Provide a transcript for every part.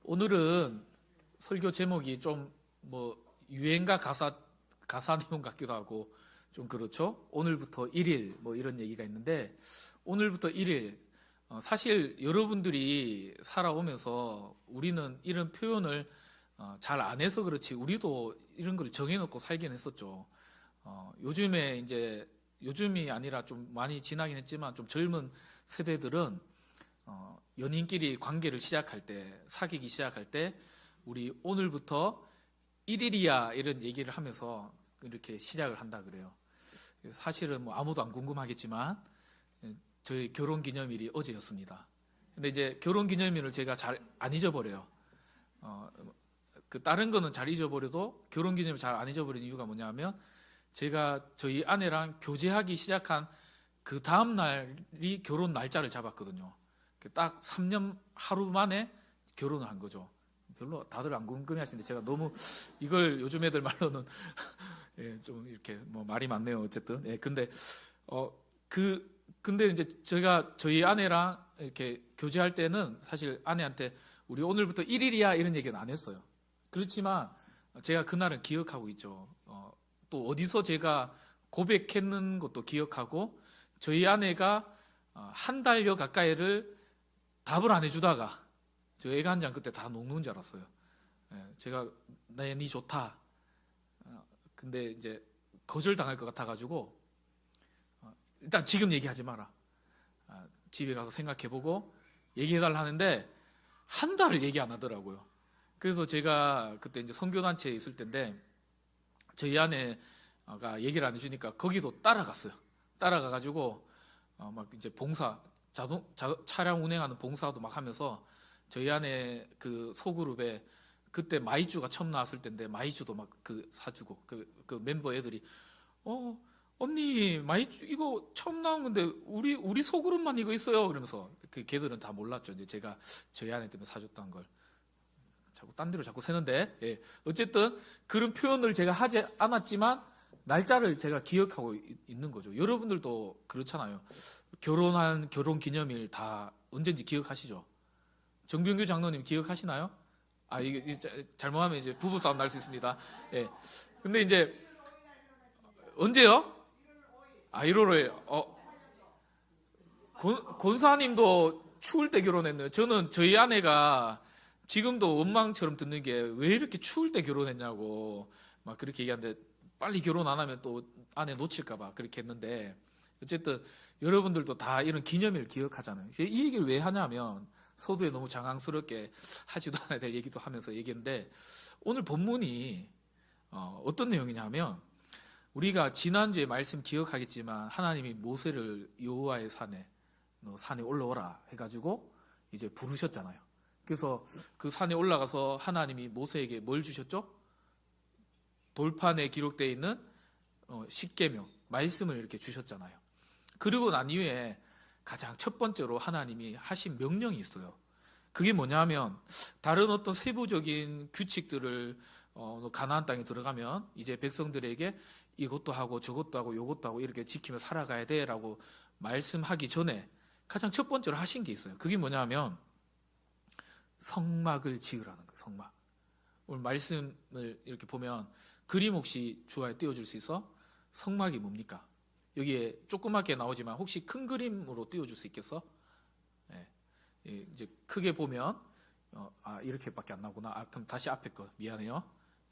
오늘은 설교 제목이 좀 뭐 유행가 가사 내용 같기도 하고 좀 그렇죠. 오늘부터 1일 뭐 이런 얘기가 있는데, 오늘부터 1일 사실 여러분들이 살아오면서 우리는 이런 표현을 잘 안 해서 그렇지 우리도 이런 걸 정해놓고 살긴 했었죠. 요즘이 아니라 좀 많이 지나긴 했지만 좀 젊은 세대들은 연인끼리 관계를 시작할 때, 사귀기 시작할 때 우리 오늘부터 1일이야 이런 얘기를 하면서 이렇게 시작을 한다 그래요. 사실은 뭐 아무도 안 궁금하겠지만 저희 결혼기념일이 어제였습니다. 근데 이제 결혼기념일을 제가 잘 안 잊어버려요. 다른 거는 잘 잊어버려도 결혼기념일 잘 안 잊어버리는 이유가 뭐냐면, 제가 저희 아내랑 교제하기 시작한 그 다음 날이 결혼 날짜를 잡았거든요. 딱 3년 하루 만에 결혼을 한 거죠. 별로 다들 안 궁금해 하시는데 제가 너무 이걸 요즘 애들 말로는 예, 좀 이렇게 뭐 말이 많네요. 어쨌든. 예, 근데 이제 제가 저희 아내랑 이렇게 교제할 때는 사실 아내한테 우리 오늘부터 1일이야 이런 얘기는 안 했어요. 그렇지만 제가 그날은 기억하고 있죠. 또 어디서 제가 고백했는 것도 기억하고, 저희 아내가 한 달여 가까이를 답을 안 해주다가 저 애가 한 장 그때 다 녹는 줄 알았어요. 제가 니 좋다. 근데 이제 거절당할 것 같아가지고 일단 지금 얘기하지 마라. 집에 가서 생각해보고 얘기해달라 하는데 한 달을 얘기 안 하더라고요. 그래서 제가 그때 이제 선교단체에 있을 때인데 저희 아내가 얘기를 안 해주니까 거기도 따라갔어요. 따라가가지고 막 이제 차량 운행하는 봉사도 막 하면서 저희 아내 그 소그룹에 그때 마이쮸가 처음 나왔을 때인데 마이쮸도 막 사주고 그 멤버 애들이 언니 마이쮸 이거 처음 나온 건데 우리 소그룹만 이거 있어요 그러면서 걔들은 다 몰랐죠. 이제 제가 저희 아내 때문에 사줬다는 걸. 자꾸 딴 데로 자꾸 새는데, 예. 어쨌든 그런 표현을 제가 하지 않았지만 날짜를 제가 기억하고 있는 거죠. 여러분들도 그렇잖아요. 결혼 기념일 다 언젠지 기억하시죠? 정병규 장로님 기억하시나요? 이게 잘못하면 이제 부부싸움 날 수 있습니다. 예. 근데 이제 언제요? 1월 5일. 권사님도 추울 때 결혼했네요. 저는 저희 아내가 지금도 원망처럼 듣는 게 왜 이렇게 추울 때 결혼했냐고 막 그렇게 얘기하는데, 빨리 결혼 안 하면 또 아내 놓칠까봐 그렇게 했는데, 어쨌든 여러분들도 다 이런 기념일 기억하잖아요. 이 얘기를 왜 하냐면 서두에 너무 장황스럽게 하지도 않아야 될 얘기도 하면서 얘기했는데, 오늘 본문이 어떤 내용이냐면, 우리가 지난주에 말씀 기억하겠지만 하나님이 모세를 여호와의 산에 올라오라 해가지고 이제 부르셨잖아요. 그래서 그 산에 올라가서 하나님이 모세에게 뭘 주셨죠? 돌판에 기록되어 있는 십계명 말씀을 이렇게 주셨잖아요. 그리고 난 이후에 가장 첫 번째로 하나님이 하신 명령이 있어요. 그게 뭐냐면, 다른 어떤 세부적인 규칙들을 가나안 땅에 들어가면 이제 백성들에게 이것도 하고 저것도 하고 요것도 하고 이렇게 지키며 살아가야 돼라고 말씀하기 전에 가장 첫 번째로 하신 게 있어요. 그게 뭐냐면 성막을 지으라는 거예요. 성막. 오늘 말씀을 이렇게 보면 그림 혹시 주화에 띄워줄 수 있어? 성막이 뭡니까? 여기에 조그맣게 나오지만 혹시 큰 그림으로 띄워줄 수 있겠어? 예, 이제 크게 보면 이렇게밖에 안 나오구나. 그럼 다시 앞에 거 미안해요.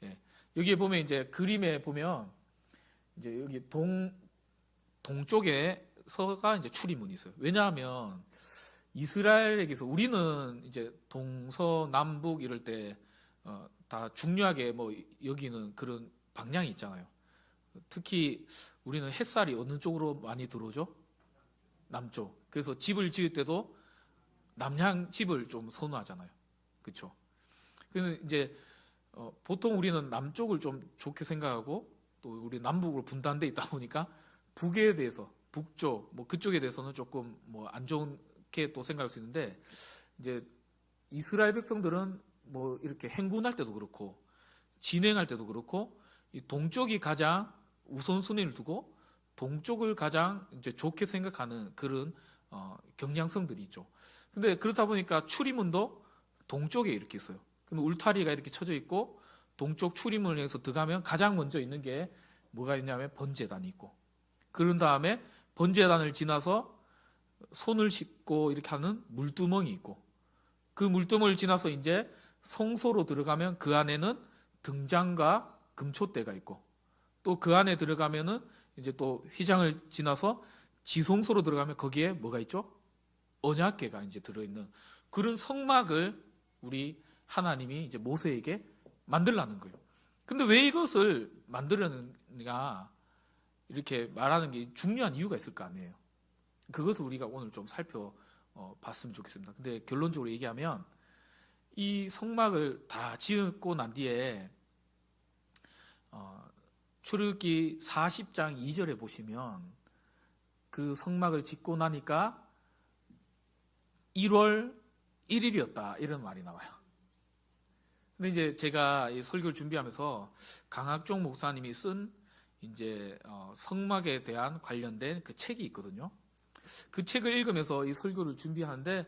예, 여기에 보면 이제 그림에 보면 이제 여기 동쪽에서가 이제 출입문이 있어요. 왜냐하면 이스라엘에게서 우리는 이제 동서남북 이럴 때 다 중요하게 뭐 여기는 그런 방향이 있잖아요. 특히 우리는 햇살이 어느 쪽으로 많이 들어오죠? 남쪽. 그래서 집을 지을 때도 남향 집을 좀 선호하잖아요. 그렇죠? 그래서 이제 보통 우리는 남쪽을 좀 좋게 생각하고, 또 우리 남북으로 분단돼 있다 보니까 북에 대해서, 북쪽 뭐 그쪽에 대해서는 조금 뭐 안 좋게 또 생각할 수 있는데, 이제 이스라엘 백성들은 뭐 이렇게 행군할 때도 그렇고 진행할 때도 그렇고 이 동쪽이 가장 우선순위를 두고 동쪽을 가장 이제 좋게 생각하는 그런 경향성들이 있죠. 근데 그렇다 보니까 출입문도 동쪽에 이렇게 있어요. 그럼 울타리가 이렇게 쳐져 있고 동쪽 출입문을 해서 들어가면 가장 먼저 있는 게 뭐가 있냐면 번제단이 있고, 그런 다음에 번제단을 지나서 손을 씻고 이렇게 하는 물두멍이 있고, 그 물두멍을 지나서 이제 성소로 들어가면 그 안에는 등잔과 금촛대가 있고, 또 그 안에 들어가면은 이제 또 휘장을 지나서 지성소로 들어가면 거기에 뭐가 있죠? 언약궤가 이제 들어있는 그런 성막을 우리 하나님이 이제 모세에게 만들라는 거예요. 근데 왜 이것을 만들었는가 이렇게 말하는 게 중요한 이유가 있을 거 아니에요. 그것을 우리가 오늘 좀 살펴봤으면 좋겠습니다. 근데 결론적으로 얘기하면 이 성막을 다 지었고 난 뒤에 출애굽기 40장 2절에 보시면 그 성막을 짓고 나니까 1월 1일이었다 이런 말이 나와요. 근데 이제 제가 이 설교를 준비하면서 강학종 목사님이 쓴 이제 성막에 대한 관련된 그 책이 있거든요. 그 책을 읽으면서 이 설교를 준비하는데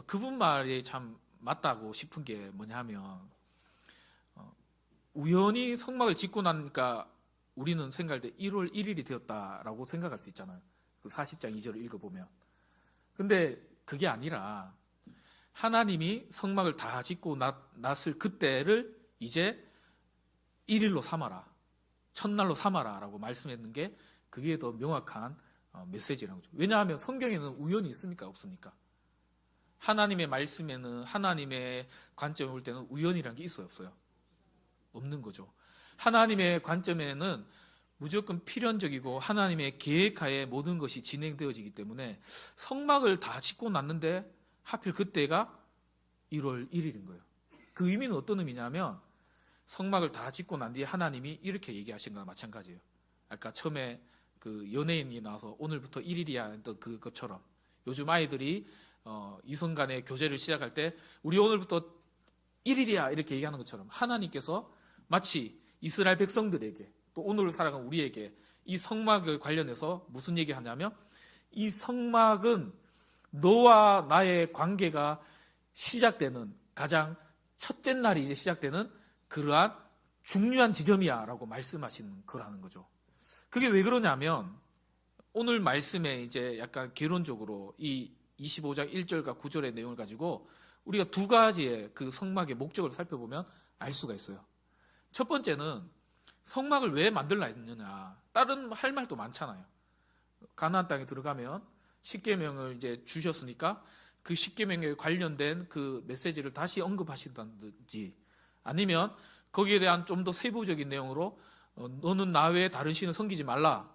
그분 말이 참 맞다고 싶은 게 뭐냐면, 우연히 성막을 짓고 나니까 우리는 생각할 때 1월 1일이 되었다라고 생각할 수 있잖아요. 그 40장 2절을 읽어보면. 근데 그게 아니라 하나님이 성막을 다 짓고 났을 그때를 이제 1일로 삼아라, 첫날로 삼아라 라고 말씀했는 게 그게 더 명확한 메시지라는 거죠. 왜냐하면 성경에는 우연이 있습니까? 없습니까? 하나님의 말씀에는, 하나님의 관점에 볼 때는 우연이라는 게 있어요? 없어요? 없는 거죠. 하나님의 관점에는 무조건 필연적이고 하나님의 계획하에 모든 것이 진행되어지기 때문에 성막을 다 짓고 났는데 하필 그때가 1월 1일인 거예요. 그 의미는 어떤 의미냐면 성막을 다 짓고 난 뒤에 하나님이 이렇게 얘기하신 거나 마찬가지예요. 아까 처음에 그 연예인이 나와서 오늘부터 1일이야 했던 그것처럼 요즘 아이들이 이성 간의 교제를 시작할 때 우리 오늘부터 1일이야 이렇게 얘기하는 것처럼 하나님께서 마치 이스라엘 백성들에게 또 오늘 살아가는 우리에게 이 성막을 관련해서 무슨 얘기하냐면 이 성막은 너와 나의 관계가 시작되는 가장 첫째 날이 이제 시작되는 그러한 중요한 지점이야 라고 말씀하시는 거라는 거죠. 그게 왜 그러냐면 오늘 말씀에 이제 약간 개론적으로 이 25장 1절과 9절의 내용을 가지고 우리가 두 가지의 그 성막의 목적을 살펴보면 알 수가 있어요. 첫 번째는 성막을 왜 만들라 했느냐. 다른 할 말도 많잖아요. 가나안 땅에 들어가면 십계명을 이제 주셨으니까 그 십계명에 관련된 그 메시지를 다시 언급하신다든지 아니면 거기에 대한 좀 더 세부적인 내용으로 너는 나 외에 다른 신을 섬기지 말라.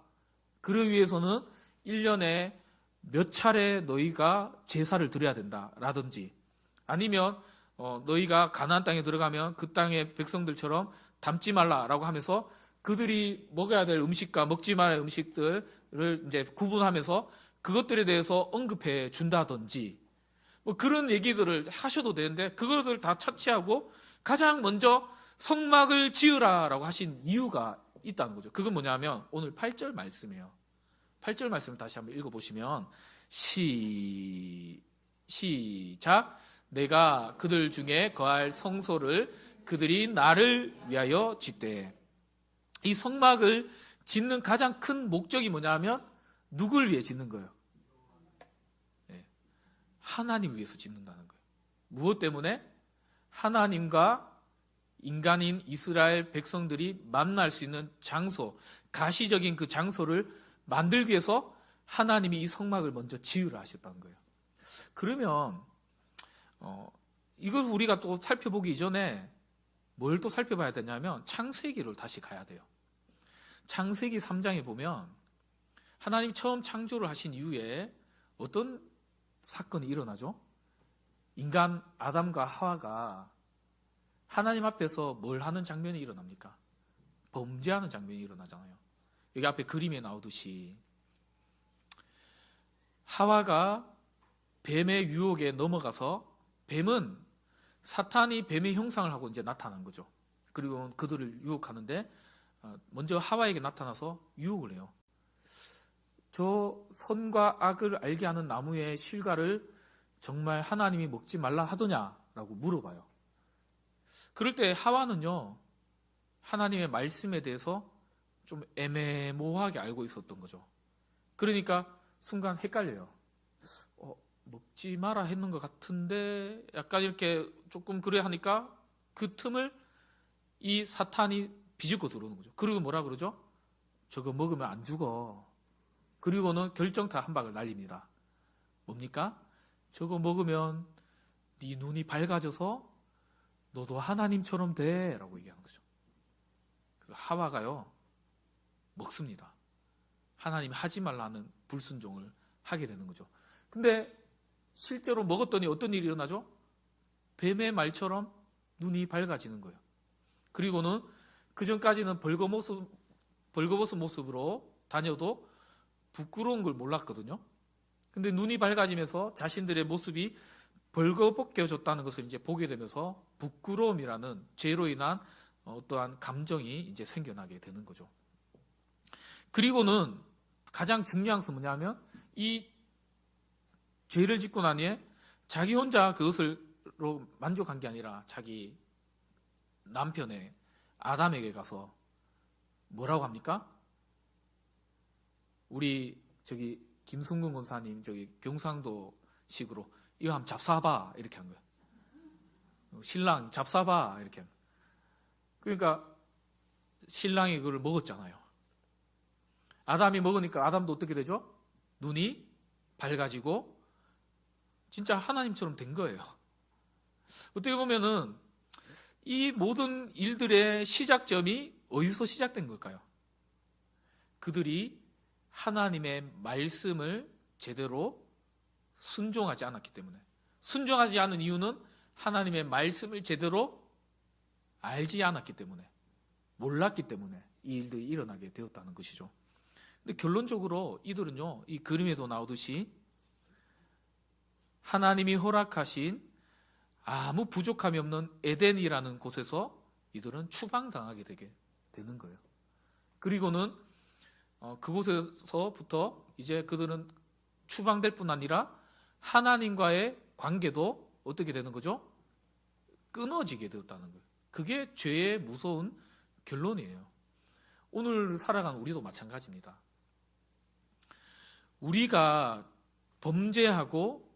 그러기 위해서는 1년에 몇 차례 너희가 제사를 드려야 된다라든지 아니면 너희가 가나안 땅에 들어가면 그 땅의 백성들처럼 담지 말라라고 하면서 그들이 먹어야 될 음식과 먹지 말아야 할 음식들을 이제 구분하면서 그것들에 대해서 언급해 준다든지 뭐 그런 얘기들을 하셔도 되는데 그것을 다 차치하고 가장 먼저 성막을 지으라라고 하신 이유가 있다는 거죠. 그건 뭐냐면 오늘 8절 말씀이에요. 8절 말씀을 다시 한번 읽어보시면 시작. 내가 그들 중에 거할 성소를 그들이 나를 위하여 짓되. 이 성막을 짓는 가장 큰 목적이 뭐냐면 누굴 위해 짓는 거예요? 하나님 위해서 짓는다는 거예요. 무엇 때문에? 하나님과 인간인 이스라엘 백성들이 만날 수 있는 장소, 가시적인 그 장소를 만들기 위해서 하나님이 이 성막을 먼저 지으라 하셨다는 거예요. 그러면 이걸 우리가 또 살펴보기 이전에 뭘 또 살펴봐야 되냐면 창세기를 다시 가야 돼요. 창세기 3장에 보면 하나님 처음 창조를 하신 이후에 어떤 사건이 일어나죠? 인간 아담과 하와가 하나님 앞에서 뭘 하는 장면이 일어납니까? 범죄하는 장면이 일어나잖아요. 여기 앞에 그림에 나오듯이 하와가 뱀의 유혹에 넘어가서 뱀은 사탄이 뱀의 형상을 하고 이제 나타난 거죠. 그리고 그들을 유혹하는데 먼저 하와에게 나타나서 유혹을 해요. 저 선과 악을 알게 하는 나무의 실과를 정말 하나님이 먹지 말라 하더냐 라고 물어봐요. 그럴 때 하와는요, 하나님의 말씀에 대해서 좀 애매모호하게 알고 있었던 거죠. 그러니까 순간 헷갈려요. 먹지 마라 했는 것 같은데 약간 이렇게 조금 그래 하니까 그 틈을 이 사탄이 비집고 들어오는 거죠. 그리고 뭐라 그러죠? 저거 먹으면 안 죽어. 그리고는 결정타 한 방을 날립니다. 뭡니까? 저거 먹으면 네 눈이 밝아져서 너도 하나님처럼 돼 라고 얘기하는 거죠. 그래서 하와가요 먹습니다. 하나님이 하지 말라는 불순종을 하게 되는 거죠. 근데 실제로 먹었더니 어떤 일이 일어나죠? 뱀의 말처럼 눈이 밝아지는 거예요. 그리고는 그 전까지는 벌거벗은 모습으로 다녀도 부끄러운 걸 몰랐거든요. 근데 눈이 밝아지면서 자신들의 모습이 벌거벗겨졌다는 것을 이제 보게 되면서 부끄러움이라는 죄로 인한 어떠한 감정이 이제 생겨나게 되는 거죠. 그리고는 가장 중요한 것은 뭐냐면 이 죄를 짓고 난 후에 자기 혼자 그것으로 만족한 게 아니라 자기 남편의 아담에게 가서 뭐라고 합니까? 우리 저기 김승근 권사님 저기 경상도식으로 이거 한번 잡숴봐 이렇게 한 거예요. 신랑 잡숴봐 이렇게 한 거예요. 그러니까 신랑이 그걸 먹었잖아요. 아담이 먹으니까 아담도 어떻게 되죠? 눈이 밝아지고 진짜 하나님처럼 된 거예요. 어떻게 보면은 이 모든 일들의 시작점이 어디서 시작된 걸까요? 그들이 하나님의 말씀을 제대로 순종하지 않았기 때문에, 순종하지 않은 이유는 하나님의 말씀을 제대로 알지 않았기 때문에, 몰랐기 때문에 이 일들이 일어나게 되었다는 것이죠. 근데 결론적으로 이들은요, 이 그림에도 나오듯이 하나님이 허락하신 아무 부족함이 없는 에덴이라는 곳에서 이들은 추방당하게 되게 되는 거예요. 그리고는 그곳에서부터 이제 그들은 추방될 뿐 아니라 하나님과의 관계도 어떻게 되는 거죠? 끊어지게 되었다는 거예요. 그게 죄의 무서운 결론이에요. 오늘 살아가는 우리도 마찬가지입니다. 우리가 범죄하고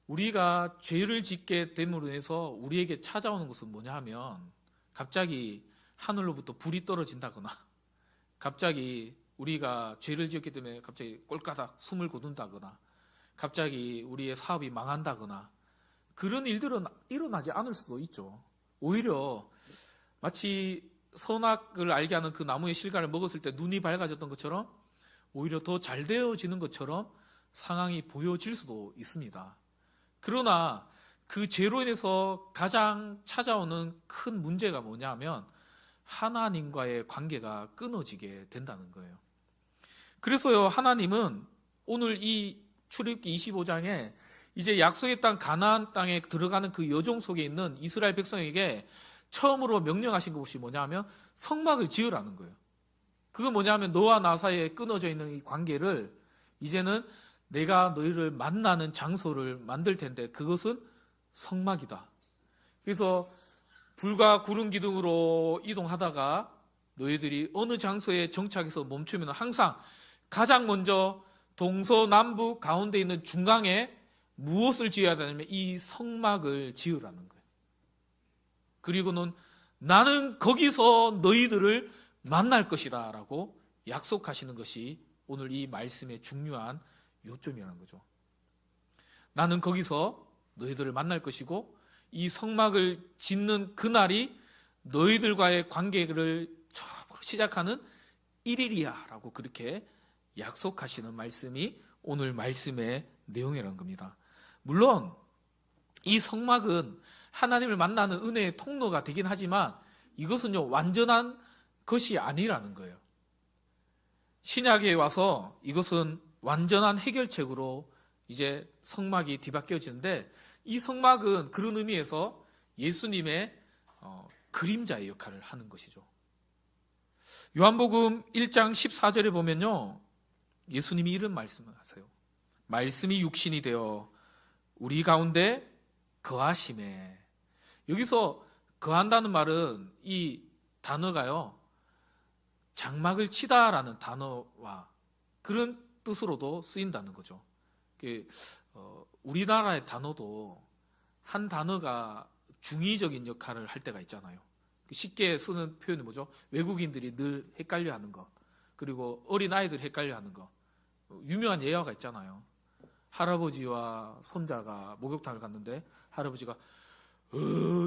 우리가 죄를 짓게 됨으로 인해서 우리에게 찾아오는 것은 뭐냐 하면 갑자기 하늘로부터 불이 떨어진다거나 갑자기 우리가 죄를 지었기 때문에 갑자기 꼴까닥 숨을 거둔다거나 갑자기 우리의 사업이 망한다거나 그런 일들은 일어나지 않을 수도 있죠. 오히려 마치 선악을 알게 하는 그 나무의 실과를 먹었을 때 눈이 밝아졌던 것처럼 오히려 더 잘 되어지는 것처럼 상황이 보여질 수도 있습니다. 그러나 그 죄로 인해서 가장 찾아오는 큰 문제가 뭐냐 하면 하나님과의 관계가 끊어지게 된다는 거예요. 그래서요, 하나님은 오늘 이 출애굽기 25장에 이제 약속의 땅 가나안 땅에 들어가는 그 여정 속에 있는 이스라엘 백성에게 처음으로 명령하신 것이 뭐냐 하면 성막을 지으라는 거예요. 그건 뭐냐 하면 너와 나 사이에 끊어져 있는 이 관계를 이제는 내가 너희를 만나는 장소를 만들 텐데 그것은 성막이다. 그래서 불과 구름 기둥으로 이동하다가 너희들이 어느 장소에 정착해서 멈추면 항상 가장 먼저 동서남북 가운데 있는 중앙에 무엇을 지어야 되냐면 이 성막을 지으라는 거예요. 그리고는 나는 거기서 너희들을 만날 것이다 라고 약속하시는 것이 오늘 이 말씀의 중요한 요점이라는 거죠. 나는 거기서 너희들을 만날 것이고 이 성막을 짓는 그날이 너희들과의 관계를 처음으로 시작하는 1일이야 라고 그렇게 약속하시는 말씀이 오늘 말씀의 내용이라는 겁니다. 물론 이 성막은 하나님을 만나는 은혜의 통로가 되긴 하지만 이것은요 완전한 것이 아니라는 거예요. 신약에 와서 이것은 완전한 해결책으로 이제 성막이 뒤바뀌어지는데 이 성막은 그런 의미에서 예수님의 그림자의 역할을 하는 것이죠. 요한복음 1장 14절에 보면요 예수님이 이런 말씀을 하세요. 말씀이 육신이 되어 우리 가운데 거하심에 여기서 거한다는 말은 이 단어가요, 장막을 치다라는 단어와 그런 뜻으로도 쓰인다는 거죠. 우리나라의 단어도 한 단어가 중의적인 역할을 할 때가 있잖아요. 쉽게 쓰는 표현이 뭐죠? 외국인들이 늘 헷갈려하는 거, 그리고 어린 아이들이 헷갈려하는 거. 유명한 예화가 있잖아요. 할아버지와 손자가 목욕탕을 갔는데 할아버지가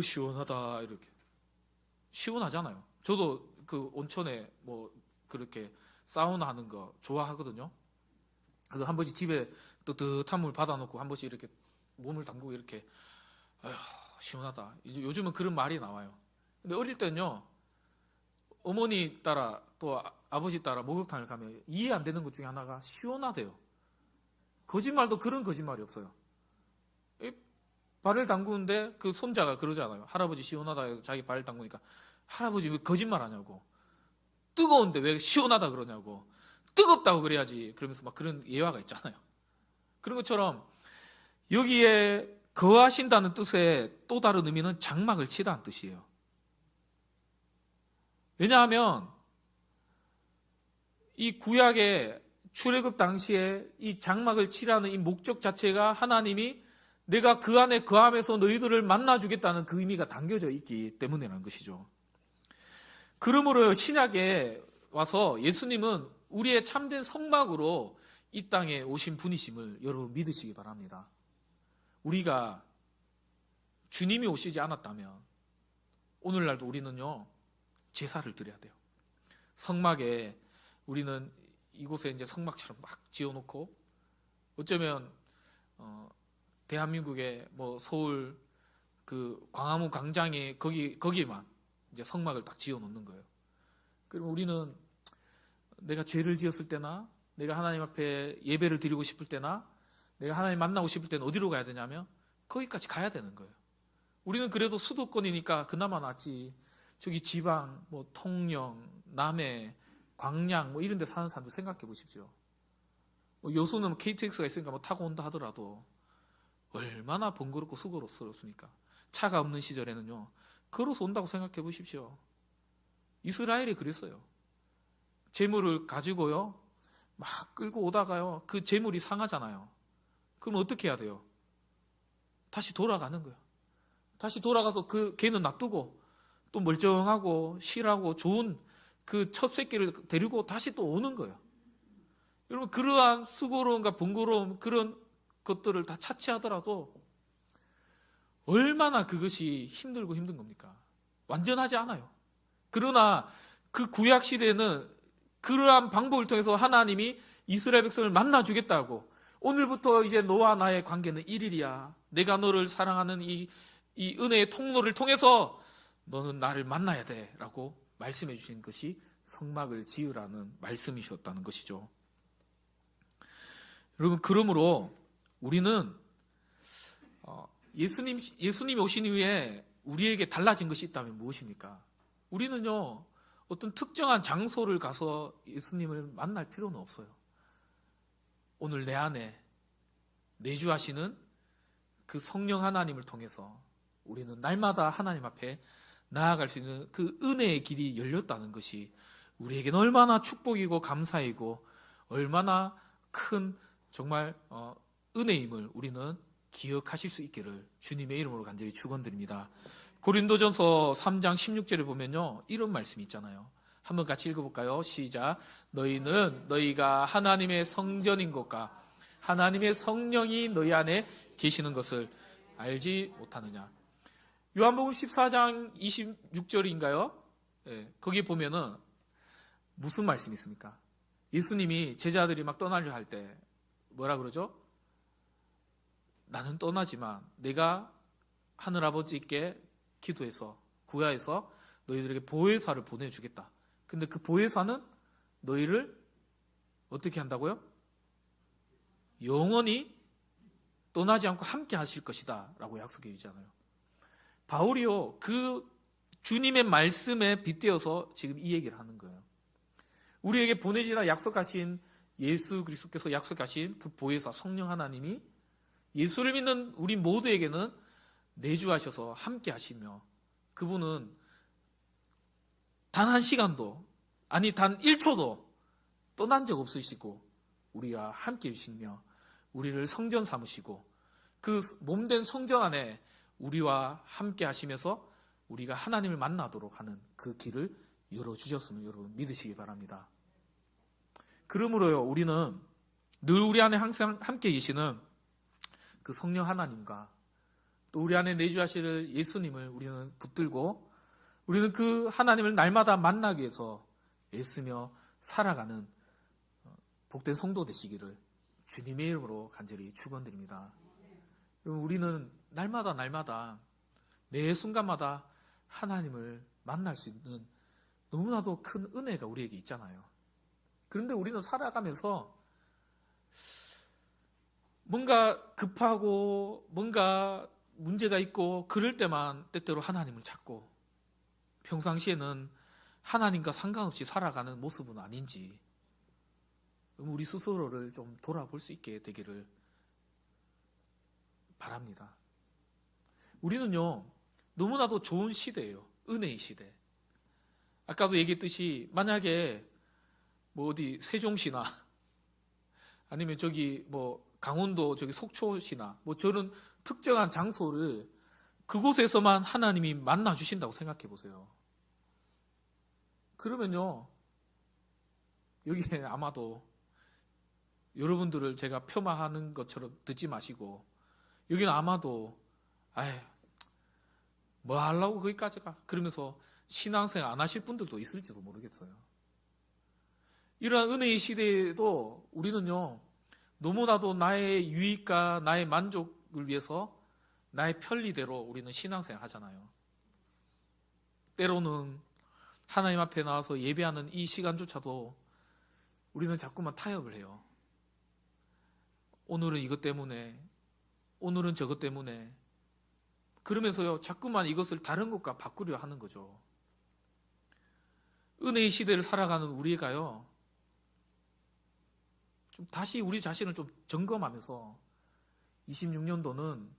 시원하다 이렇게. 시원하잖아요. 저도 그 온천에 뭐 그렇게 사우나 하는 거 좋아하거든요. 그래서 한 번씩 집에 뜨뜻한 물 받아놓고 한 번씩 이렇게 몸을 담그고 이렇게 아휴 시원하다. 요즘은 그런 말이 나와요. 근데 어릴 때는요, 어머니 따라 또 아버지 따라 목욕탕을 가면 이해 안 되는 것 중에 하나가 시원하대요. 거짓말도 그런 거짓말이 없어요. 발을 담그는데 그 손자가 그러잖아요. 할아버지 시원하다 해서 자기 발을 담그니까 할아버지 왜 거짓말 하냐고. 뜨거운데 왜 시원하다 그러냐고. 뜨겁다고 그래야지. 그러면서 막 그런 예화가 있잖아요. 그런 것처럼 여기에 거하신다는 뜻의 또 다른 의미는 장막을 치다는 뜻이에요. 왜냐하면 이 구약의 출애굽 당시에 이 장막을 치라는 이 목적 자체가 하나님이 내가 그 안에 거하면서 너희들을 만나주겠다는 그 의미가 담겨져 있기 때문이라는 것이죠. 그러므로 신약에 와서 예수님은 우리의 참된 성막으로 이 땅에 오신 분이심을 여러분 믿으시기 바랍니다. 우리가 주님이 오시지 않았다면 오늘날도 우리는요, 제사를 드려야 돼요. 성막에 우리는 이곳에 이제 성막처럼 막 지어놓고 어쩌면 대한민국의 뭐 서울 그 광화문 광장에 거기에만 이제 성막을 딱 지어놓는 거예요. 그럼 우리는 내가 죄를 지었을 때나 내가 하나님 앞에 예배를 드리고 싶을 때나 내가 하나님 만나고 싶을 때는 어디로 가야 되냐면 거기까지 가야 되는 거예요. 우리는 그래도 수도권이니까 그나마 낫지. 저기 지방, 뭐 통영, 남해, 광양 뭐 이런 데 사는 사람들 생각해 보십시오. 뭐 여수는 KTX가 있으니까 뭐 타고 온다 하더라도 얼마나 번거롭고 수고스럽습니까? 차가 없는 시절에는요, 걸어서 온다고 생각해 보십시오. 이스라엘이 그랬어요. 재물을 가지고요, 막 끌고 오다가요, 그 재물이 상하잖아요. 그럼 어떻게 해야 돼요? 다시 돌아가는 거예요. 다시 돌아가서 그 걔는 놔두고 또 멀쩡하고 실하고 좋은 그 첫 새끼를 데리고 다시 또 오는 거예요. 여러분, 그러한 수고로움과 번거로움 그런 것들을 다 차치하더라도 얼마나 그것이 힘들고 힘든 겁니까? 완전하지 않아요. 그러나 그 구약 시대에는 그러한 방법을 통해서 하나님이 이스라엘 백성을 만나주겠다고, 오늘부터 이제 너와 나의 관계는 1일이야. 내가 너를 사랑하는 이 은혜의 통로를 통해서 너는 나를 만나야 돼 라고 말씀해 주신 것이 성막을 지으라는 말씀이셨다는 것이죠. 여러분, 그러므로 우리는 예수님이 오신 이후에 우리에게 달라진 것이 있다면 무엇입니까? 우리는요, 어떤 특정한 장소를 가서 예수님을 만날 필요는 없어요. 오늘 내 안에 내주하시는 그 성령 하나님을 통해서 우리는 날마다 하나님 앞에 나아갈 수 있는 그 은혜의 길이 열렸다는 것이 우리에게는 얼마나 축복이고 감사이고 얼마나 큰 정말 은혜임을 우리는 기억하실 수 있기를 주님의 이름으로 간절히 축원드립니다. 고린도전서 3장 16절에 보면요, 이런 말씀이 있잖아요. 한번 같이 읽어볼까요? 시작. 너희는 너희가 하나님의 성전인 것과 하나님의 성령이 너희 안에 계시는 것을 알지 못하느냐. 요한복음 14장 26절인가요? 네, 거기 보면은 무슨 말씀이 있습니까? 예수님이 제자들이 막 떠나려 할 때 뭐라 그러죠? 나는 떠나지만 내가 하늘아버지께 기도해서 구하여서 너희들에게 보혜사를 보내주겠다. 근데 그 보혜사는 너희를 어떻게 한다고요? 영원히 떠나지 않고 함께 하실 것이다 라고 약속해 주잖아요. 바울이요, 그 주님의 말씀에 빗대어서 지금 이 얘기를 하는 거예요. 우리에게 보내시라 약속하신 예수 그리스도께서 약속하신 그 보혜사 성령 하나님이 예수를 믿는 우리 모두에게는 내주하셔서 함께 하시며 그분은 단 한 시간도 아니 단 1초도 떠난 적 없으시고 우리와 함께 해주시며 우리를 성전 삼으시고 그 몸된 성전 안에 우리와 함께 하시면서 우리가 하나님을 만나도록 하는 그 길을 열어주셨음을 여러분 믿으시기 바랍니다. 그러므로요 우리는 늘 우리 안에 항상 함께 계시는 그 성령 하나님과 또 우리 안에 내주하실 예수님을 우리는 붙들고 우리는 그 하나님을 날마다 만나기 위해서 애쓰며 살아가는 복된 성도 되시기를 주님의 이름으로 간절히 축원드립니다. 우리는 날마다 매 순간마다 하나님을 만날 수 있는 너무나도 큰 은혜가 우리에게 있잖아요. 그런데 우리는 살아가면서 뭔가 급하고 뭔가 문제가 있고 그럴 때만 때때로 하나님을 찾고 평상시에는 하나님과 상관없이 살아가는 모습은 아닌지 우리 스스로를 좀 돌아볼 수 있게 되기를 바랍니다. 우리는요 너무나도 좋은 시대예요. 은혜의 시대. 아까도 얘기했듯이 만약에 뭐 어디 세종시나 아니면 저기 뭐 강원도 저기 속초시나 뭐 저런 특정한 장소를 그곳에서만 하나님이 만나 주신다고 생각해 보세요. 그러면요 여기에 아마도 여러분들을 제가 폄하하는 것처럼 듣지 마시고 여기는 아마도 뭐 하려고 거기까지 가 그러면서 신앙생활 안 하실 분들도 있을지도 모르겠어요. 이러한 은혜의 시대에도 우리는요 너무나도 나의 유익과 나의 만족을 위해서 나의 편리대로 우리는 신앙생활 하잖아요. 때로는 하나님 앞에 나와서 예배하는 이 시간조차도 우리는 자꾸만 타협을 해요. 오늘은 이것 때문에, 오늘은 저것 때문에 그러면서요 자꾸만 이것을 다른 것과 바꾸려 하는 거죠. 은혜의 시대를 살아가는 우리가요 좀 다시 우리 자신을 좀 점검하면서 26년도는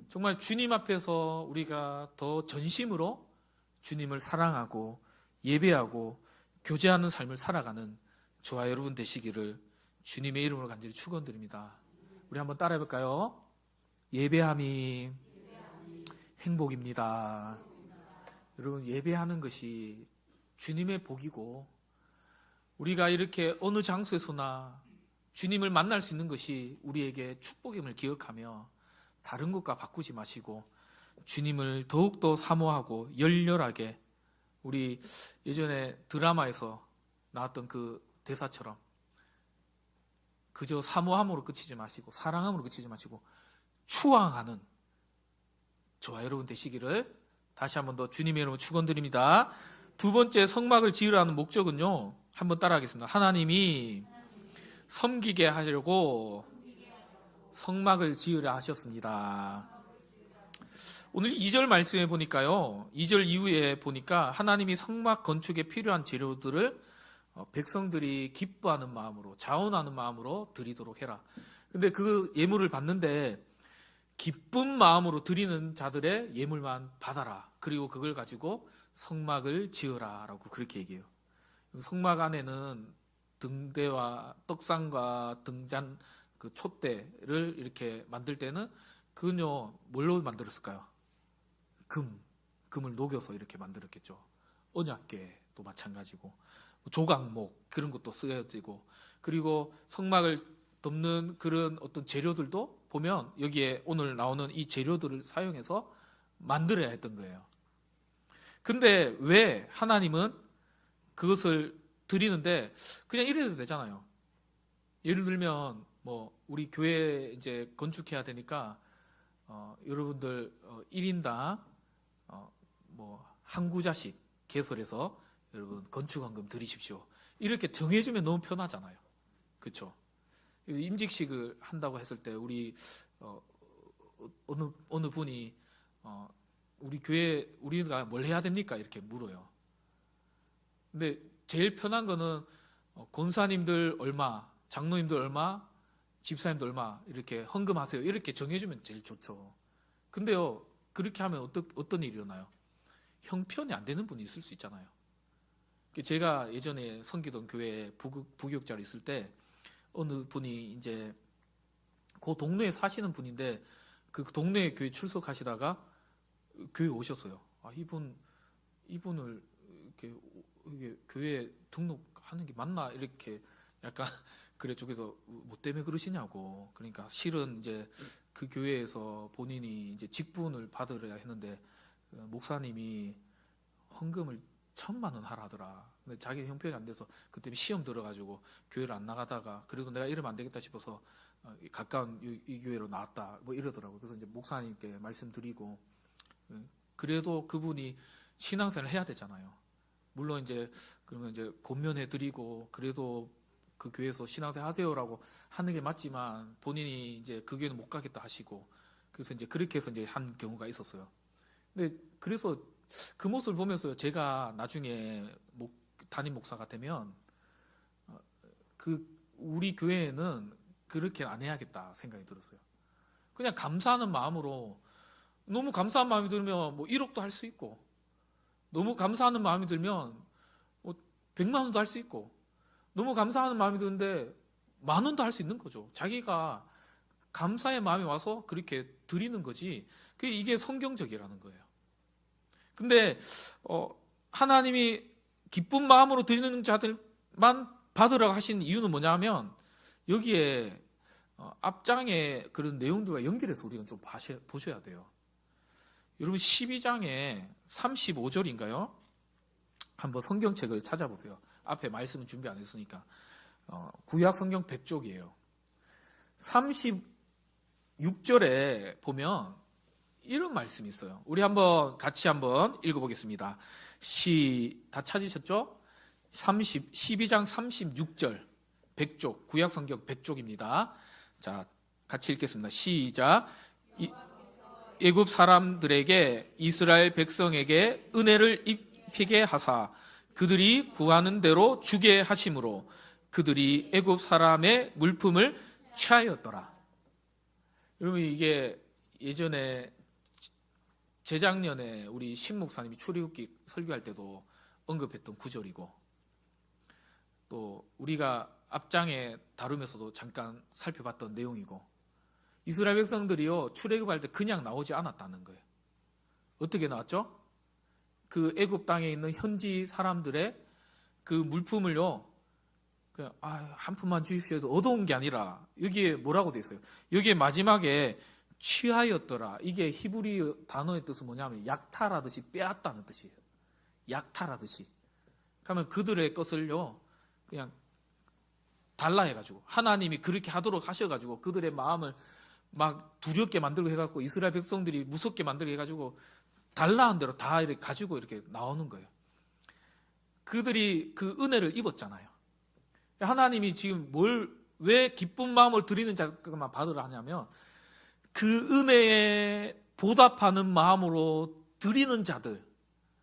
정말 주님 앞에서 우리가 더 전심으로 주님을 사랑하고 예배하고 교제하는 삶을 살아가는 저와 여러분 되시기를 주님의 이름으로 간절히 축원드립니다. 우리 한번 따라해 볼까요? 예배함이 행복입니다. 여러분 예배하는 것이 주님의 복이고 우리가 이렇게 어느 장소에서나 주님을 만날 수 있는 것이 우리에게 축복임을 기억하며 다른 것과 바꾸지 마시고 주님을 더욱더 사모하고 열렬하게 우리 예전에 드라마에서 나왔던 그 대사처럼 그저 사모함으로 끝이지 마시고 사랑함으로 끝이지 마시고 추앙하는 저와 여러분 되시기를 다시 한번 더 주님의 이름으로 축원드립니다. 두 번째 성막을 지으라는 목적은요 한번 따라하겠습니다. 하나님이 섬기게 하려고 성막을 지으라 하셨습니다. 오늘 2절 말씀에 보니까요 2절 이후에 보니까 하나님이 성막 건축에 필요한 재료들을 백성들이 기뻐하는 마음으로 자원하는 마음으로 드리도록 해라. 근데 그 예물을 받는데 기쁜 마음으로 드리는 자들의 예물만 받아라. 그리고 그걸 가지고 성막을 지어라 라고 그렇게 얘기해요. 성막 안에는 등대와 떡상과 등잔 그 촛대를 이렇게 만들 때는 그건요 뭘로 만들었을까요? 금을 녹여서 이렇게 만들었겠죠. 언약궤도 마찬가지고 조각목 그런 것도 쓰여지고 그리고 성막을 덮는 그런 어떤 재료들도 보면 여기에 오늘 나오는 이 재료들을 사용해서 만들어야 했던 거예요. 근데 왜 하나님은 그것을 드리는데 그냥 이래도 되잖아요. 예를 들면 뭐 우리 교회 이제 건축해야 되니까 여러분들 1인당 뭐 한 구자씩 개설해서 여러분 건축원금 드리십시오. 이렇게 정해주면 너무 편하잖아요. 그렇죠? 임직식을 한다고 했을 때 우리 어느 분이 우리 교회 우리가 뭘 해야 됩니까? 이렇게 물어요. 근데 제일 편한 거는 권사님들 얼마, 장로님들 얼마, 집사님들 얼마 이렇게 헌금하세요. 이렇게 정해주면 제일 좋죠. 근데요 그렇게 하면 어떤 일이 일어나요? 형편이 안 되는 분이 있을 수 있잖아요. 제가 예전에 섬기던 교회에 부교육자로 있을 때 어느 분이 이제 그 동네에 사시는 분인데 그 동네 교회 출석하시다가 교회 오셨어요. 아, 이분을 이게 교회에 등록하는 게 맞나 이렇게 약간 그래 쪽에서 뭐 때문에 그러시냐고. 그러니까 실은 이제 그 교회에서 본인이 이제 직분을 받으려 했는데 목사님이 헌금을 1,000만 원 하라 하더라. 근데 자기 형편이 안 돼서 그때 시험 들어가지고 교회를 안 나가다가 그래도 내가 이러면 안 되겠다 싶어서 가까운 이 교회로 나왔다 뭐 이러더라고요. 그래서 이제 목사님께 말씀드리고 그래도 그분이 신앙생활을 해야 되잖아요. 물론 이제 그러면 이제 권면해 드리고 그래도 그 교회에서 신앙생활 하세요라고 하는 게 맞지만 본인이 이제 그 교회는 못 가겠다 하시고 그래서 이제 그렇게 해서 이제 한 경우가 있었어요. 근데 그래서 그 모습을 보면서 제가 나중에 담임 목사가 되면 우리 교회에는 그렇게 안 해야겠다 생각이 들었어요. 그냥 감사하는 마음으로 너무 감사한 마음이 들면 뭐 1억도 할 수 있고 너무 감사하는 마음이 들면 뭐 100만 원도 할 수 있고 너무 감사하는 마음이 드는데 10,000원도 할 수 있는 거죠. 자기가 감사의 마음이 와서 그렇게 드리는 거지. 이게 성경적이라는 거예요. 근데 하나님이 기쁜 마음으로 드리는 자들만 받으라고 하신 이유는 뭐냐면 여기에 앞장에 그런 내용들과 연결해서 우리가 좀 보셔야 돼요. 여러분 12장에 35절인가요? 한번 성경책을 찾아보세요. 앞에 말씀은 준비 안 했으니까. 구약 성경 100쪽이에요. 36절에 보면 이런 말씀이 있어요. 우리 같이 한번 읽어보겠습니다. 다 찾으셨죠? 12장 36절 100쪽 구약 성경 100쪽입니다. 자, 같이 읽겠습니다. 시작. 애굽 사람들에게 이스라엘 백성에게 은혜를 입히게 하사 그들이 구하는 대로 주게 하심으로 그들이 애굽 사람의 물품을 취하였더라. 여러분 이게 예전에 재작년에 우리 신 목사님이 출애굽기 설교할 때도 언급했던 구절이고 또 우리가 앞장에 다루면서도 잠깐 살펴봤던 내용이고 이스라엘 백성들이요 출애굽할 때 그냥 나오지 않았다는 거예요. 어떻게 나왔죠? 그 애굽 땅에 있는 현지 사람들의 그 물품을요 그냥 한 푼만 주십시오 해도 얻어온 게 아니라 여기에 뭐라고 돼 있어요? 여기에 마지막에 취하였더라. 이게 히브리 단어의 뜻은 뭐냐면 약탈하듯이 빼앗다는 뜻이에요. 약탈하듯이. 그러면 그들의 것을요 그냥 달라 해가지고 하나님이 그렇게 하도록 하셔가지고 그들의 마음을 막 두렵게 만들고 해갖고 이스라엘 백성들이 무섭게 만들게 해가지고 달라한 대로 다 이렇게 가지고 이렇게 나오는 거예요. 그들이 그 은혜를 입었잖아요. 하나님이 지금 왜 기쁜 마음을 드리는 자만 받으라 하냐면 그 은혜에 보답하는 마음으로 드리는 자들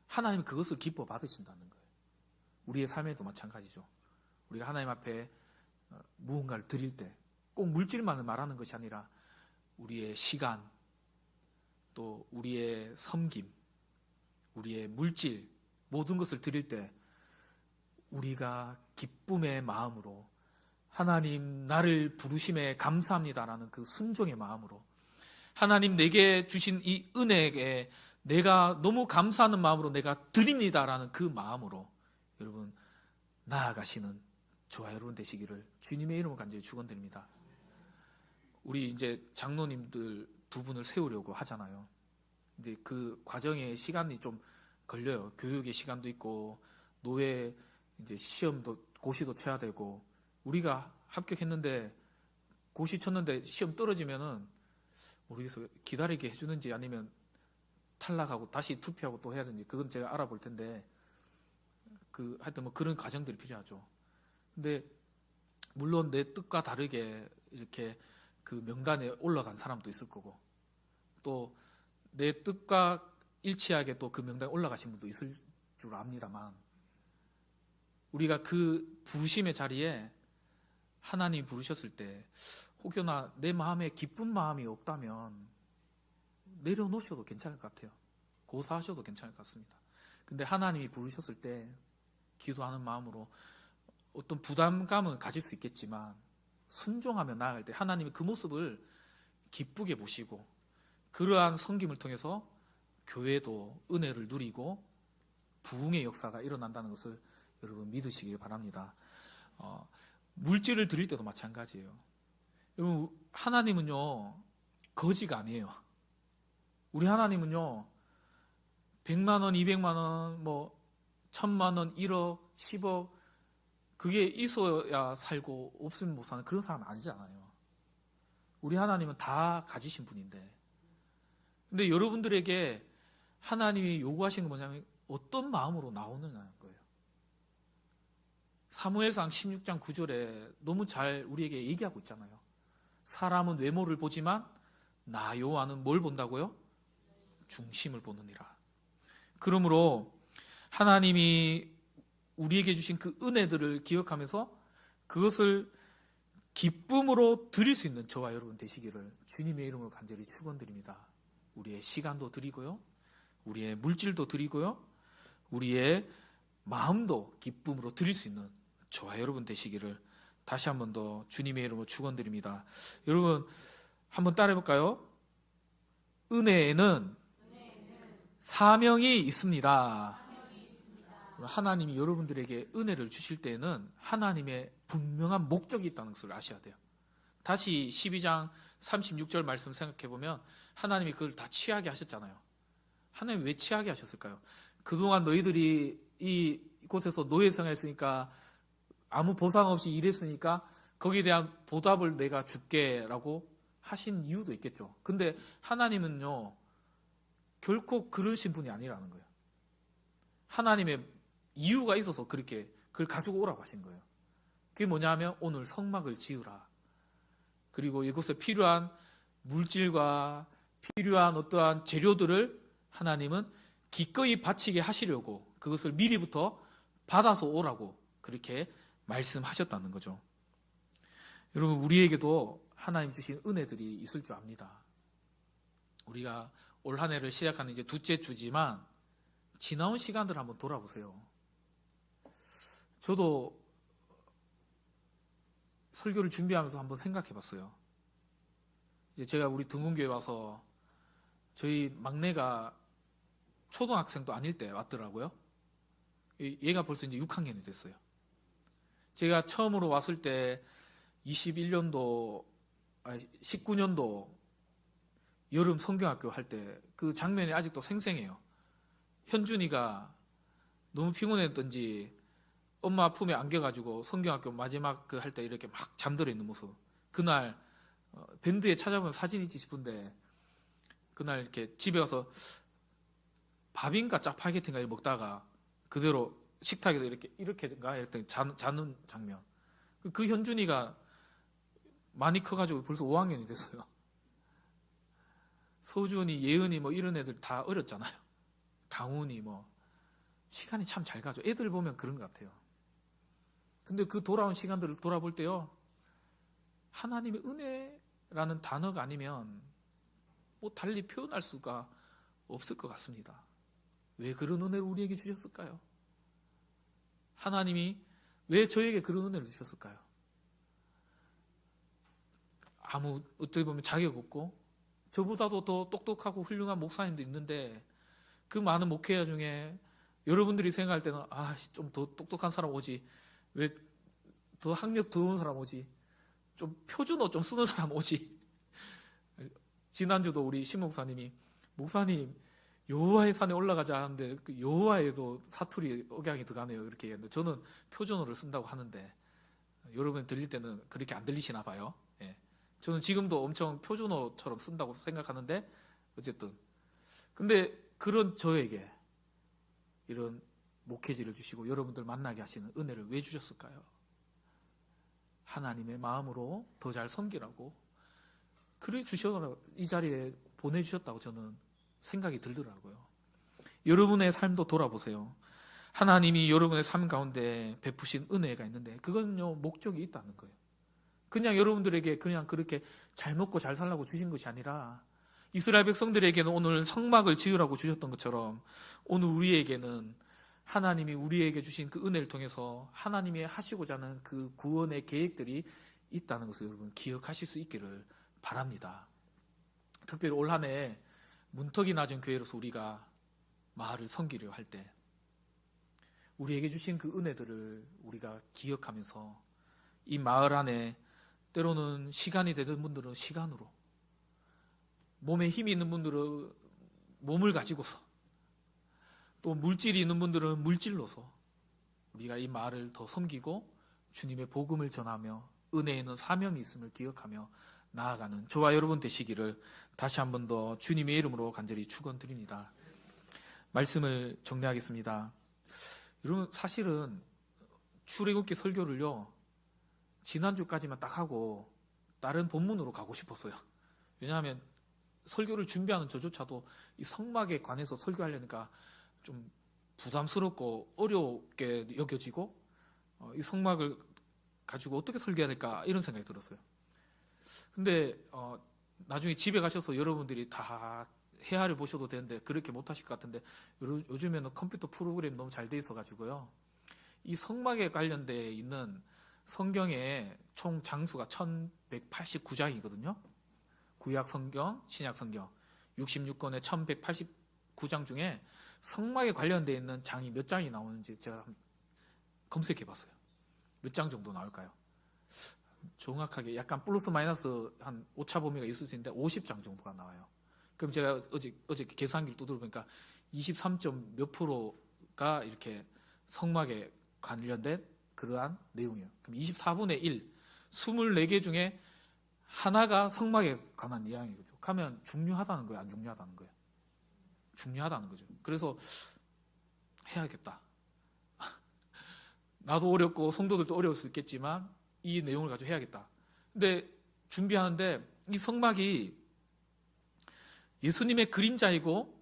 하나님이 그것을 기뻐 받으신다는 거예요. 우리의 삶에도 마찬가지죠. 우리가 하나님 앞에 무언가를 드릴 때 꼭 물질만을 말하는 것이 아니라 우리의 시간 또 우리의 섬김 우리의 물질 모든 것을 드릴 때 우리가 기쁨의 마음으로 하나님 나를 부르심에 감사합니다라는 그 순종의 마음으로 하나님 내게 주신 이 은혜에 내가 너무 감사하는 마음으로 내가 드립니다라는 그 마음으로 여러분 나아가시는 저와 여러분 되시기를 주님의 이름으로 간절히 축원드립니다. 우리 이제 장로님들 2분을 세우려고 하잖아요. 근데 그 과정에 시간이 좀 걸려요. 교육의 시간도 있고 노예 이제 시험도 고시도 쳐야 되고 우리가 합격했는데 고시 쳤는데 시험 떨어지면은 모르겠어요. 기다리게 해주는지 아니면 탈락하고 다시 투표하고 또 해야 되는지 그건 제가 알아볼 텐데 하여튼 뭐 그런 과정들이 필요하죠. 근데 물론 내 뜻과 다르게 이렇게 그 명단에 올라간 사람도 있을 거고 또 내 뜻과 일치하게 또 그 명단에 올라가신 분도 있을 줄 압니다만 우리가 그 부르심의 자리에 하나님 부르셨을 때 혹여나 내 마음에 기쁜 마음이 없다면 내려놓으셔도 괜찮을 것 같아요. 고사하셔도 괜찮을 것 같습니다. 근데 하나님이 부르셨을 때 기도하는 마음으로 어떤 부담감은 가질 수 있겠지만 순종하며 나아갈 때 하나님이 그 모습을 기쁘게 보시고 그러한 섬김을 통해서 교회도 은혜를 누리고 부흥의 역사가 일어난다는 것을 여러분 믿으시길 바랍니다. 물질을 드릴 때도 마찬가지예요. 여러분, 하나님은요 거지가 아니에요. 우리 하나님은요 100만 원, 200만 원, 뭐 1000만 원, 1억, 10억 그게 있어야 살고 없으면 못 사는 그런 사람 아니잖아요. 우리 하나님은 다 가지신 분인데, 근데 여러분들에게 하나님이 요구하시는 건 뭐냐면 어떤 마음으로 나오느냐는 거예요. 사무엘상 16장 9절에 너무 잘 우리에게 얘기하고 있잖아요. 사람은 외모를 보지만 나 여호와는 뭘 본다고요? 중심을 보느니라. 그러므로 하나님이 우리에게 주신 그 은혜들을 기억하면서 그것을 기쁨으로 드릴 수 있는 저와 여러분 되시기를 주님의 이름으로 간절히 축원드립니다. 우리의 시간도 드리고요, 우리의 물질도 드리고요, 우리의 마음도 기쁨으로 드릴 수 있는 저와 여러분 되시기를 다시 한 번 더 주님의 이름으로 축원드립니다. 여러분 한번 따라해볼까요? 은혜에는 사명이 있습니다. 하나님이 여러분들에게 은혜를 주실 때에는 하나님의 분명한 목적이 있다는 것을 아셔야 돼요. 다시 12장 36절 말씀 생각해보면 하나님이 그걸 다 취하게 하셨잖아요. 하나님 왜 취하게 하셨을까요? 그동안 너희들이 이곳에서 노예생활했으니까 아무 보상 없이 일했으니까 거기에 대한 보답을 내가 줄게 라고 하신 이유도 있겠죠. 근데 하나님은요 결코 그러신 분이 아니라는 거예요. 하나님의 이유가 있어서 그렇게 그걸 가지고 오라고 하신 거예요. 그게 뭐냐 하면 오늘 성막을 지으라, 그리고 이곳에 필요한 물질과 필요한 어떠한 재료들을 하나님은 기꺼이 바치게 하시려고 그것을 미리부터 받아서 오라고 그렇게 말씀하셨다는 거죠. 여러분, 우리에게도 하나님 주신 은혜들이 있을 줄 압니다. 우리가 올 한 해를 시작하는 이제 둘째 주지만 지나온 시간들을 한번 돌아보세요. 저도 설교를 준비하면서 한번 생각해 봤어요. 이제 제가 우리 등공교회 와서 저희 막내가 초등학생도 아닐 때 왔더라고요. 얘가 벌써 이제 6학년이 됐어요. 제가 처음으로 왔을 때 19년도 여름 성경학교 할 때 그 장면이 아직도 생생해요. 현준이가 너무 피곤했던지 엄마 품에 안겨가지고 성경학교 마지막 그 할 때 이렇게 막 잠들어 있는 모습. 그날 밴드에 찾아보면 사진이 있지 싶은데 그날 이렇게 집에 가서 밥인가 짜파게티인가 먹다가 그대로 식탁에서 이렇게인가 이랬더니 자는 장면. 그 현준이가 많이 커가지고 벌써 5학년이 됐어요. 소준이, 예은이 뭐 이런 애들 다 어렸잖아요. 강훈이 뭐 시간이 참 잘 가죠. 애들 보면 그런 것 같아요. 근데 그 돌아온 시간들을 돌아볼 때요, 하나님의 은혜라는 단어가 아니면 뭐 달리 표현할 수가 없을 것 같습니다. 왜 그런 은혜를 우리에게 주셨을까요? 하나님이 왜 저에게 그런 은혜를 주셨을까요? 어떻게 보면 자격 없고 저보다도 더 똑똑하고 훌륭한 목사님도 있는데 그 많은 목회자 중에 여러분들이 생각할 때는 좀 더 똑똑한 사람 오지, 왜 더 학력 더운 사람 오지, 좀 표준어 좀 쓰는 사람 오지. 지난주도 우리 신 목사님이 목사님 여호와의 산에 올라가자 하는데 그 여호와에도 사투리 억양이 들어가네요 이렇게 얘기했는데 저는 표준어를 쓴다고 하는데 여러분 들릴 때는 그렇게 안 들리시나 봐요. 예. 저는 지금도 엄청 표준어처럼 쓴다고 생각하는데 어쨌든 근데 그런 저에게 이런 목회지를 주시고 여러분들 만나게 하시는 은혜를 왜 주셨을까요? 하나님의 마음으로 더 잘 섬기라고 그래 주셔서 이 자리에 보내주셨다고 저는 생각이 들더라고요. 여러분의 삶도 돌아보세요. 하나님이 여러분의 삶 가운데 베푸신 은혜가 있는데 그건요 목적이 있다는 거예요. 그냥 여러분들에게 그냥 그렇게 잘 먹고 잘 살라고 주신 것이 아니라 이스라엘 백성들에게는 오늘 성막을 지으라고 주셨던 것처럼 오늘 우리에게는 하나님이 우리에게 주신 그 은혜를 통해서 하나님이 하시고자 하는 그 구원의 계획들이 있다는 것을 여러분 기억하실 수 있기를 바랍니다. 특별히 올 한 해 문턱이 낮은 교회로서 우리가 마을을 섬기려 할 때 우리에게 주신 그 은혜들을 우리가 기억하면서 이 마을 안에 때로는 시간이 되는 분들은 시간으로, 몸에 힘이 있는 분들은 몸을 가지고서, 또 물질이 있는 분들은 물질로서 우리가 이 마을을 더 섬기고 주님의 복음을 전하며 은혜에 있는 사명이 있음을 기억하며 나아가는 저와 여러분 되시기를 다시 한 번 더 주님의 이름으로 간절히 축원드립니다. 말씀을 정리하겠습니다. 여러분, 사실은 출애굽기 설교를요 지난주까지만 딱 하고 다른 본문으로 가고 싶었어요. 왜냐하면 설교를 준비하는 저조차도 이 성막에 관해서 설교하려니까 좀 부담스럽고 어렵게 여겨지고 이 성막을 가지고 어떻게 설교해야 될까 이런 생각이 들었어요. 근데 나중에 집에 가셔서 여러분들이 다 헤아려 보셔도 되는데 그렇게 못하실 것 같은데 요즘에는 컴퓨터 프로그램이 너무 잘 돼 있어가지고요, 이 성막에 관련되어 있는 성경의 총 장수가 1189장이거든요. 구약 성경, 신약 성경 66권의 1189장 중에 성막에 관련되어 있는 장이 몇 장이 나오는지 제가 검색해 봤어요. 몇 장 정도 나올까요? 정확하게 약간 플러스 마이너스 한 오차 범위가 있을 수 있는데 50장 정도가 나와요. 그럼 제가 어제 계산기를 두드려 보니까 23점 몇 프로가 이렇게 성막에 관련된 그러한 내용이에요. 그럼 24분의 1, 24개 중에 하나가 성막에 관한 이야기죠. 그러면 중요하다는 거예요, 안 중요하다는 거예요? 중요하다는 거죠. 그래서 해야겠다. 나도 어렵고 성도들도 어려울 수 있겠지만 이 내용을 가지고 해야겠다. 근데 준비하는데 이 성막이 예수님의 그림자이고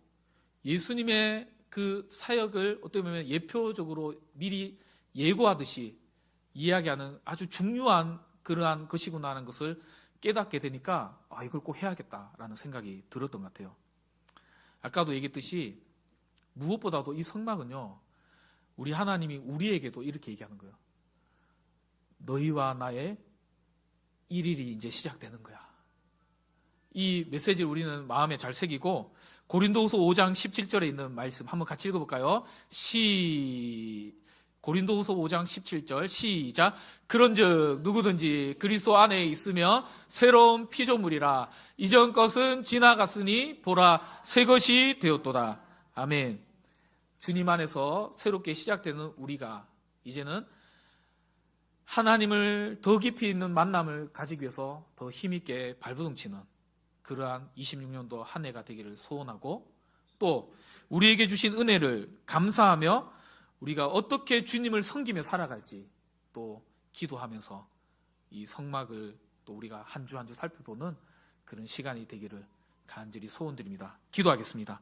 예수님의 그 사역을 어떻게 보면 예표적으로 미리 예고하듯이 이야기하는 아주 중요한 그러한 것이구나 하는 것을 깨닫게 되니까 이걸 꼭 해야겠다라는 생각이 들었던 것 같아요. 아까도 얘기했듯이 무엇보다도 이 성막은요, 우리 하나님이 우리에게도 이렇게 얘기하는 거예요. 너희와 나의 일일이 이제 시작되는 거야. 이 메시지를 우리는 마음에 잘 새기고 고린도후서 5장 17절에 있는 말씀 한번 같이 읽어볼까요? 고린도후서 5장 17절 시작. 그런즉 누구든지 그리스도 안에 있으면 새로운 피조물이라. 이전 것은 지나갔으니 보라 새 것이 되었도다. 아멘. 주님 안에서 새롭게 시작되는 우리가 이제는 하나님을 더 깊이 있는 만남을 가지기 위해서 더 힘있게 발버둥치는 그러한 26년도 한 해가 되기를 소원하고, 또 우리에게 주신 은혜를 감사하며 우리가 어떻게 주님을 섬기며 살아갈지 또 기도하면서 이 성막을 또 우리가 한 주 한 주 살펴보는 그런 시간이 되기를 간절히 소원드립니다. 기도하겠습니다.